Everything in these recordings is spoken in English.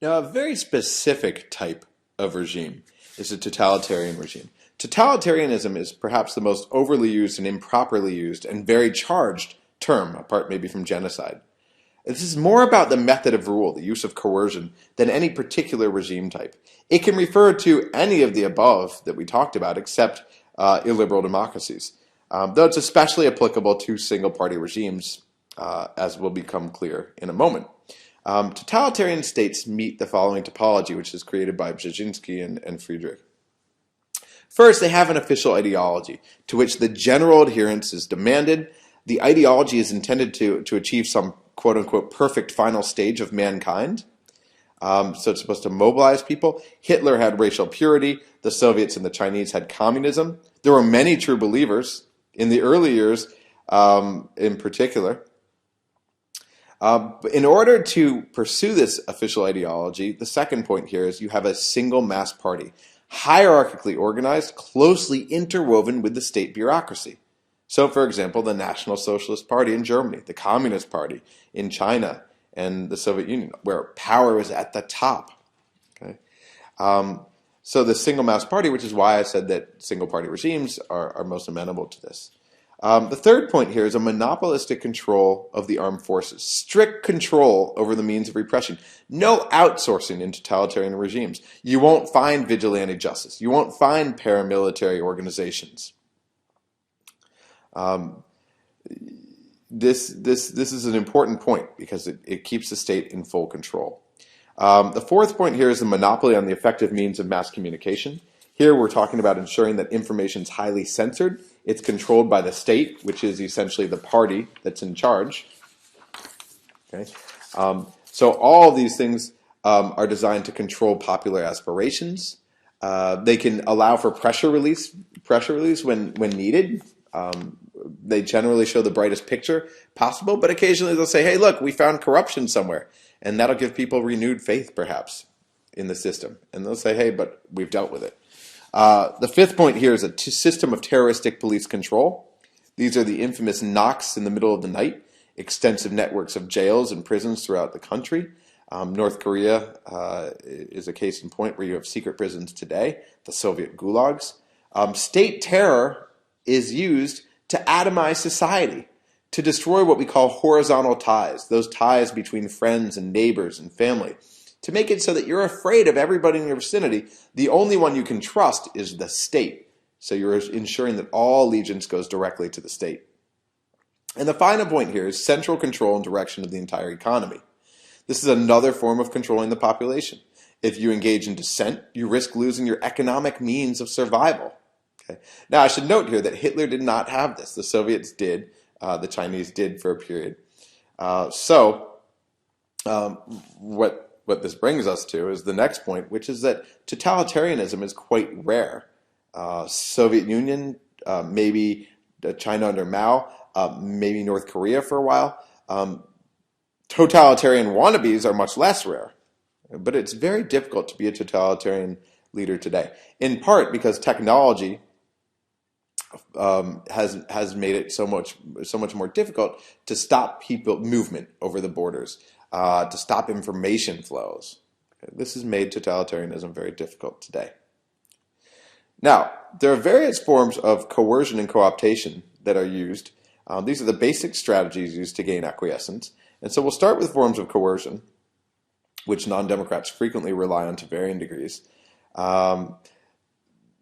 Now, a very specific type of regime is a totalitarian regime. Totalitarianism is perhaps the most overly used and improperly used and very charged term, apart maybe from genocide. This is more about the method of rule, the use of coercion, than any particular regime type. It can refer to any of the above that we talked about, except illiberal democracies, though it's especially applicable to single-party regimes, as will become clear in a moment. Totalitarian states meet the following topology, which is created by Brzezinski and Friedrich. First, they have an official ideology, to which the general adherence is demanded. The ideology is intended to achieve some quote-unquote perfect final stage of mankind. So it's supposed to mobilize people. Hitler had racial purity. The Soviets and the Chinese had communism. There were many true believers in the early years, in particular. In order to pursue this official ideology, the second point here is you have a single mass party, hierarchically organized, closely interwoven with the state bureaucracy. So, for example, the National Socialist Party in Germany, the Communist Party in China, and the Soviet Union, where power is at the top. Okay? So the single mass party, which is why I said that single party regimes are most amenable to this. The third point here is a monopolistic control of the armed forces, strict control over the means of repression, no outsourcing in totalitarian regimes. You won't find vigilante justice. You won't find paramilitary organizations. This is an important point because it keeps the state in full control. The fourth point here is the monopoly on the effective means of mass communication. Here we're talking about ensuring that information is highly censored. It's controlled by the state, which is essentially the party that's in charge. Okay? So all of these things are designed to control popular aspirations. They can allow for pressure release when needed. They generally show the brightest picture possible, but occasionally they'll say, hey, look, we found corruption somewhere. And that'll give people renewed faith, perhaps, in the system. And they'll say, hey, but we've dealt with it. The fifth point here is a system of terroristic police control. These are the infamous knocks in the middle of the night, extensive networks of jails and prisons throughout the country. North Korea is a case in point where you have secret prisons today, the Soviet gulags. State terror is used to atomize society, to destroy what we call horizontal ties, those ties between friends and neighbors and family, to make it so that you're afraid of everybody in your vicinity. The only one you can trust is the state. So you're ensuring that all allegiance goes directly to the state. And the final point here is central control and direction of the entire economy. This is another form of controlling the population. If you engage in dissent, you risk losing your economic means of survival. Okay. Now, I should note here that Hitler did not have this. The Soviets did. The Chinese did for a period. What this brings us to is the next point, which is that totalitarianism is quite rare. Soviet Union, maybe China under Mao, maybe North Korea for a while. Totalitarian wannabes are much less rare. But it's very difficult to be a totalitarian leader today, in part because technology has made it so much more difficult to stop people movement over the borders, to stop information flows. Okay, this has made totalitarianism very difficult today. Now, there are various forms of coercion and cooptation that are used. These are the basic strategies used to gain acquiescence. And so we'll start with forms of coercion, which non-democrats frequently rely on to varying degrees.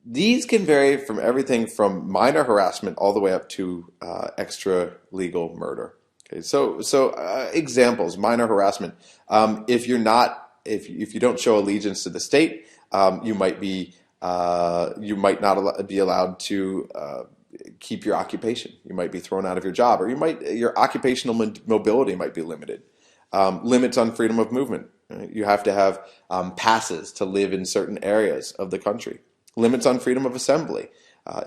These can vary from everything from minor harassment all the way up to extra-legal murder. Okay, so examples: minor harassment. If you don't show allegiance to the state, you might not be allowed to keep your occupation. You might be thrown out of your job, or your occupational mobility might be limited. Limits on freedom of movement. Right? You have to have passes to live in certain areas of the country. Limits on freedom of assembly.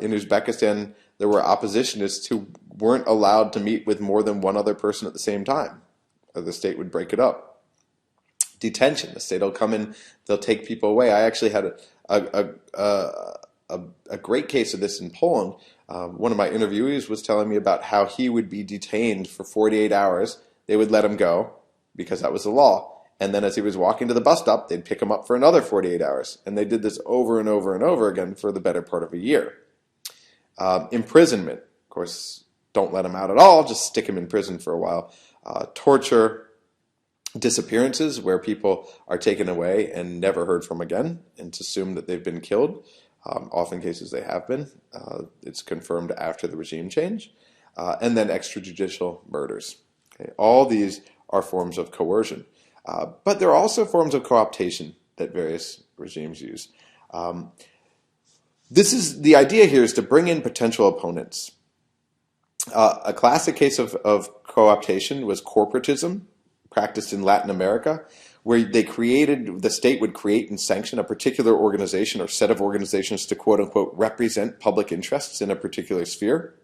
In Uzbekistan, there were oppositionists who weren't allowed to meet with more than one other person at the same time, or the state would break it up. Detention. The state will come in, they'll take people away. I actually had a great case of this in Poland. One of my interviewees was telling me about how he would be detained for 48 hours. They would let him go because that was the law. And then as he was walking to the bus stop, they'd pick him up for another 48 hours. And they did this over and over and over again for the better part of a year. Imprisonment, of course, don't let him out at all, just stick him in prison for a while. Torture, disappearances, where people are taken away and never heard from again, and it's assumed that they've been killed. Often cases they have been. It's confirmed after the regime change. And then extrajudicial murders. Okay? All these are forms of coercion. But there are also forms of cooptation that various regimes use. The idea here is to bring in potential opponents. A classic case of cooptation was corporatism, practiced in Latin America, where the state would create and sanction a particular organization or set of organizations to quote unquote represent public interests in a particular sphere.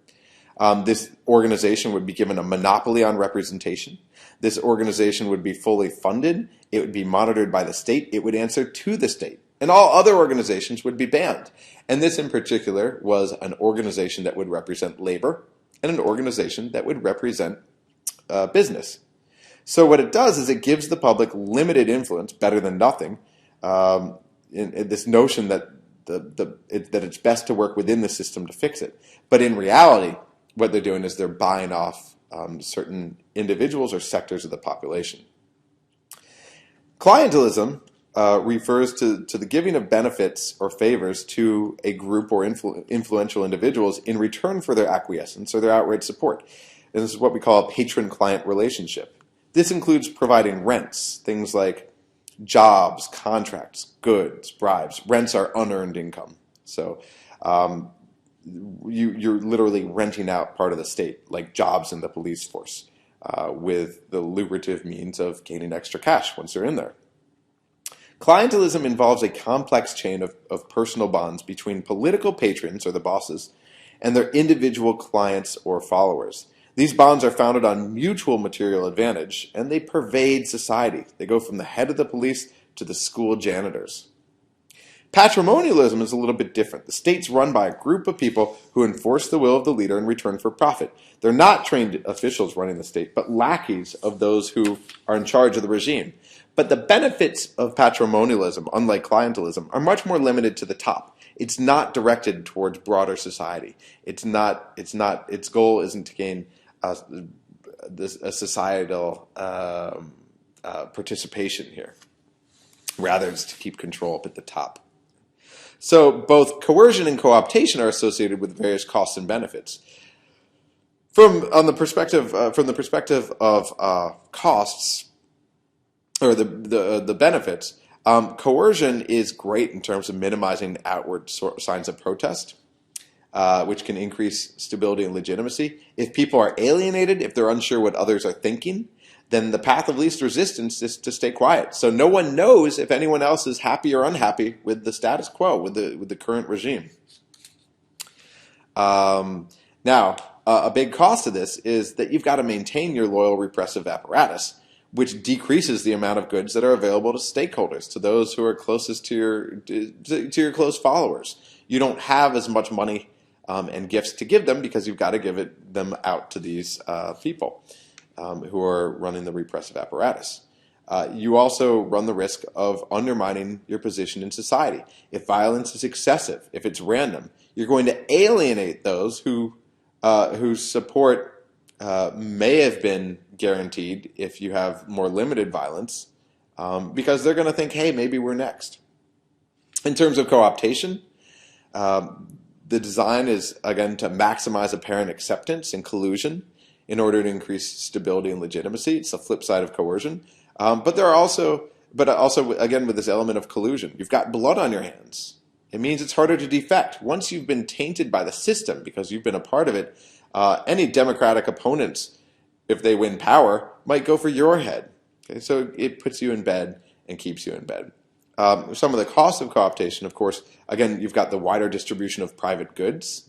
This organization would be given a monopoly on representation. This organization would be fully funded. It would be monitored by the state. It would answer to the state. And all other organizations would be banned. And this in particular was an organization that would represent labor and an organization that would represent business. So what it does is it gives the public limited influence, better than nothing, in this notion that that it's best to work within the system to fix it. But in reality, what they're doing is they're buying off certain individuals or sectors of the population. Clientelism refers to the giving of benefits or favors to a group or influential individuals in return for their acquiescence or their outright support. And this is what we call a patron-client relationship. This includes providing rents, things like jobs, contracts, goods, bribes. Rents are unearned income. So you're literally renting out part of the state, like jobs in the police force, with the lucrative means of gaining extra cash once they're in there. Clientelism involves a complex chain of personal bonds between political patrons, or the bosses, and their individual clients or followers. These bonds are founded on mutual material advantage, and they pervade society. They go from the head of the police to the school janitors. Patrimonialism is a little bit different. The state's run by a group of people who enforce the will of the leader in return for profit. They're not trained officials running the state, but lackeys of those who are in charge of the regime. But the benefits of patrimonialism, unlike clientelism, are much more limited to the top. It's not directed towards broader society. Its goal isn't to gain a societal participation here. Rather, it's to keep control up at the top. So both coercion and cooptation are associated with various costs and benefits. From the perspective of costs, or the benefits, coercion is great in terms of minimizing outward signs of protest, which can increase stability and legitimacy. If people are alienated, if they're unsure what others are thinking, then the path of least resistance is to stay quiet. So no one knows if anyone else is happy or unhappy with the status quo, with the current regime. Now, a big cost of this is that you've got to maintain your loyal repressive apparatus, which decreases the amount of goods that are available to stakeholders, to those who are closest to your close followers. You don't have as much money and gifts to give them because you've got to give them out to these people who are running the repressive apparatus. You also run the risk of undermining your position in society. If violence is excessive, if it's random, you're going to alienate those whose support may have been guaranteed if you have more limited violence, because they're going to think, hey, maybe we're next. In terms of cooptation, the design is, again, to maximize apparent acceptance and collusion in order to increase stability and legitimacy. It's the flip side of coercion. But also, again, with this element of collusion, you've got blood on your hands. It means it's harder to defect. Once you've been tainted by the system because you've been a part of it, any democratic opponents, if they win power, might go for your head. Okay? So it puts you in bed and keeps you in bed. Some of the costs of cooptation, of course, again, you've got the wider distribution of private goods.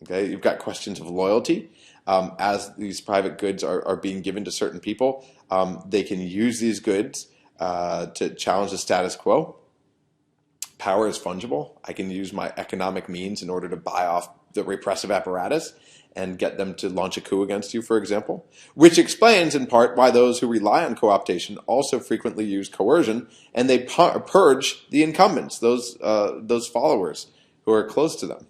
Okay? You've got questions of loyalty. As these private goods are being given to certain people, they can use these goods to challenge the status quo. Power is fungible. I can use my economic means in order to buy off the repressive apparatus and get them to launch a coup against you, for example, which explains in part why those who rely on cooptation also frequently use coercion, and they purge the incumbents, those followers who are close to them.